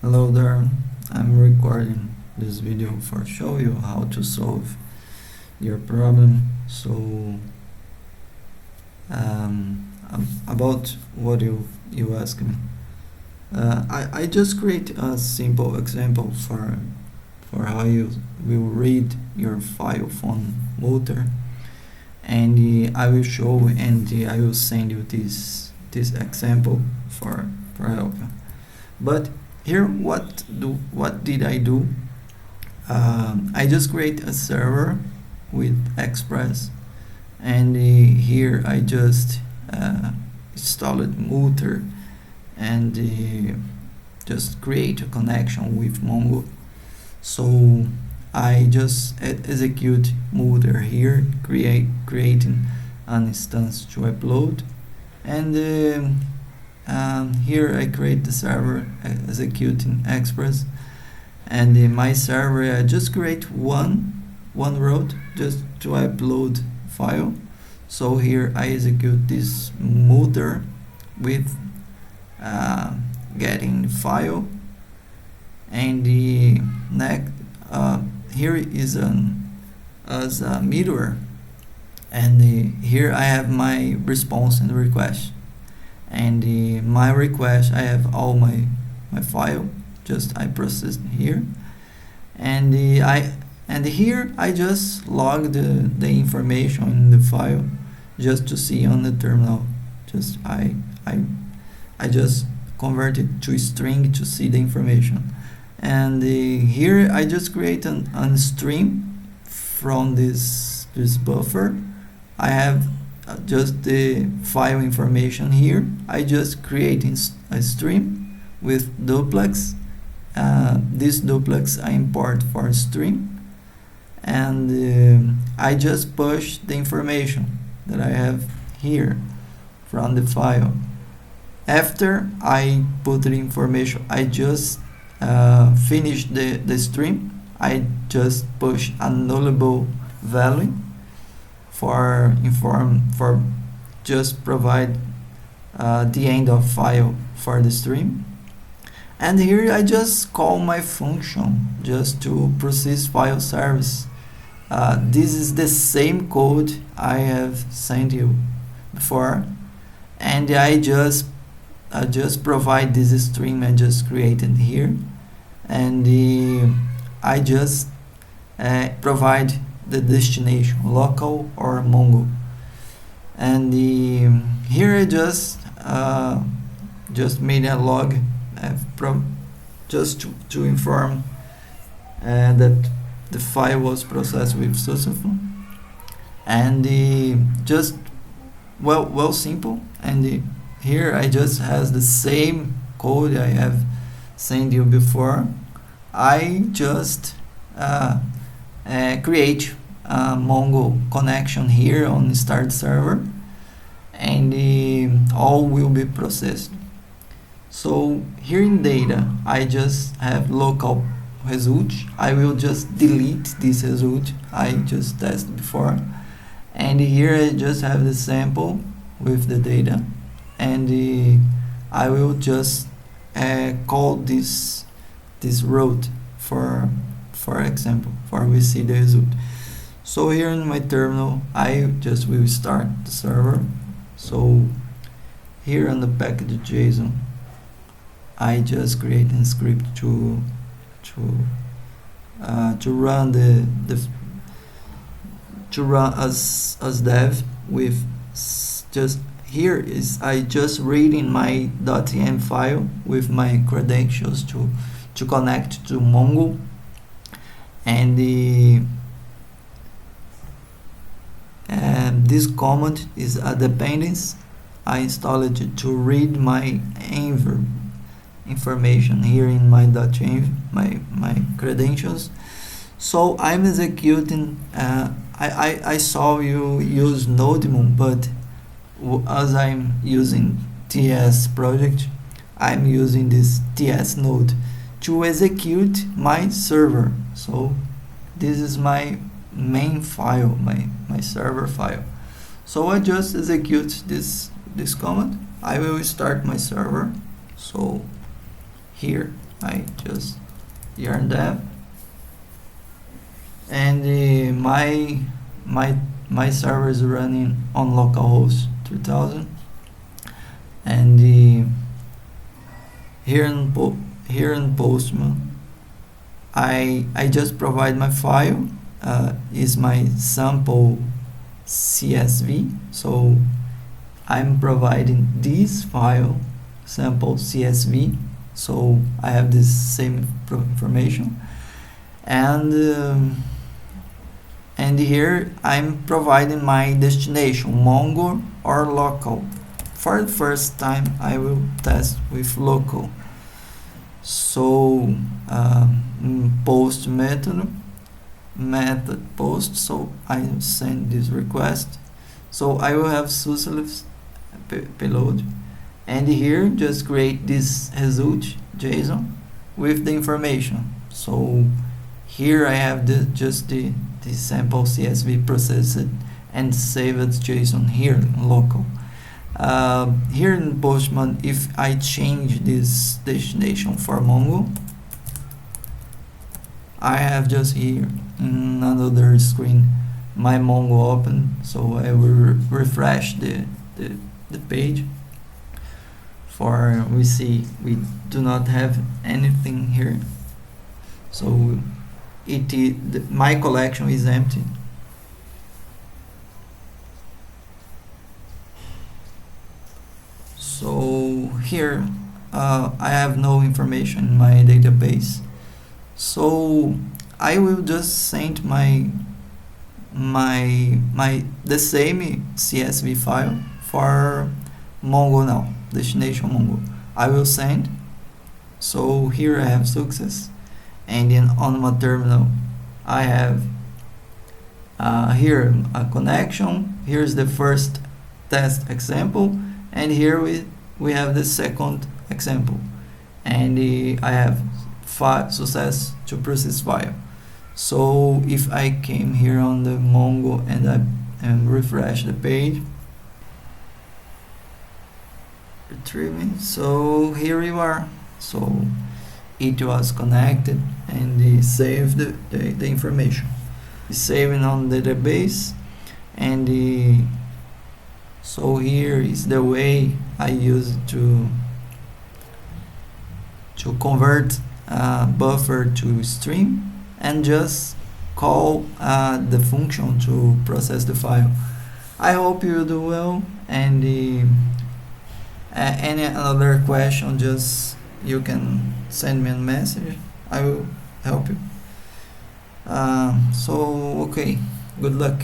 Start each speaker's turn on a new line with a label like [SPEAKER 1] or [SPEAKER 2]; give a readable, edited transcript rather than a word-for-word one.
[SPEAKER 1] Hello there, I'm recording this video for show you how to solve your problem. So about what you asked me, I just create a simple example for how you will read your file from motor, and I will show and I will send you this example for help. But here, what did I do? I just create a server with Express, and here I just installed Mutter and just create a connection with Mongo. So I just execute Mutter here, creating an instance to upload, and here I create the server executing Express, and in my server I just create one route just to upload file. So here I execute this Mutter with getting file, and the next here is as a middleware, and here I have my response and request. And my request, I have all my file, just I process here, and here I just log the information in the file just to see on the terminal. Just I just convert it to string to see the information, and here I just create an stream from this buffer. I have just the file information here. I just creating a stream with duplex. This duplex I import for stream, and I just push the information that I have here from the file. After I put the information, I just finish the stream. I just push a nullable value for just provide the end of file for the stream, and here I just call my function just to process file service. This is the same code I have sent you before, and I just provide this stream I just created here, and I just provide the destination, local or Mongo, and here I just made a log just to inform that the file was processed with successful, and just well simple. And here I just has the same code I have sent you before. I just create a Mongo connection here on start server, and all will be processed. So here in data I just have local result. I will just delete this result I just tested before, and here I just have the sample with the data, and I will just call this route for example, for we see the result. So here in my terminal I just will start the server. So here on the package JSON I just create a script to run as dev with just here is I just reading my .env file with my credentials to connect to Mongo, and this command is a dependency I installed to read my env information here in my .env, my credentials. So I'm executing. I saw you use nodeJS, but as I'm using TS project, I'm using this TS node to execute my server. So this is my main file, my server file. So I just execute this command. I will start my server. So here I just yarn dev, and my server is running on localhost 3000, and here in Postman I just provide my file, is my sample CSV, so I'm providing this file sample CSV, so I have this same information, and here I'm providing my destination, Mongo or local. For the first time I will test with local. So post method post, so I send this request, so I will have success payload, and here just create this result JSON with the information. So here I have just the sample CSV processed and saved JSON here local. Here in Postman, if I change this destination for Mongo, I have just here in another screen my Mongo open, so I will refresh the page. For we see we do not have anything here, so my collection is empty. So here I have no information in my database, so I will just send the same CSV file for Mongo now, destination Mongo. I will send, so here I have success, and then on my terminal I have here a connection. Here's the first test example, and here we have the second example, and I have success to process file. So if I came here on the Mongo and refresh the page, retrieving, so here you are. So it was connected, and it saved the information. It's saving on the database, and so here is the way I use to convert buffer to stream, and just call the function to process the file. I hope you do well, and any other question, just you can send me a message. I will help you. So okay, good luck.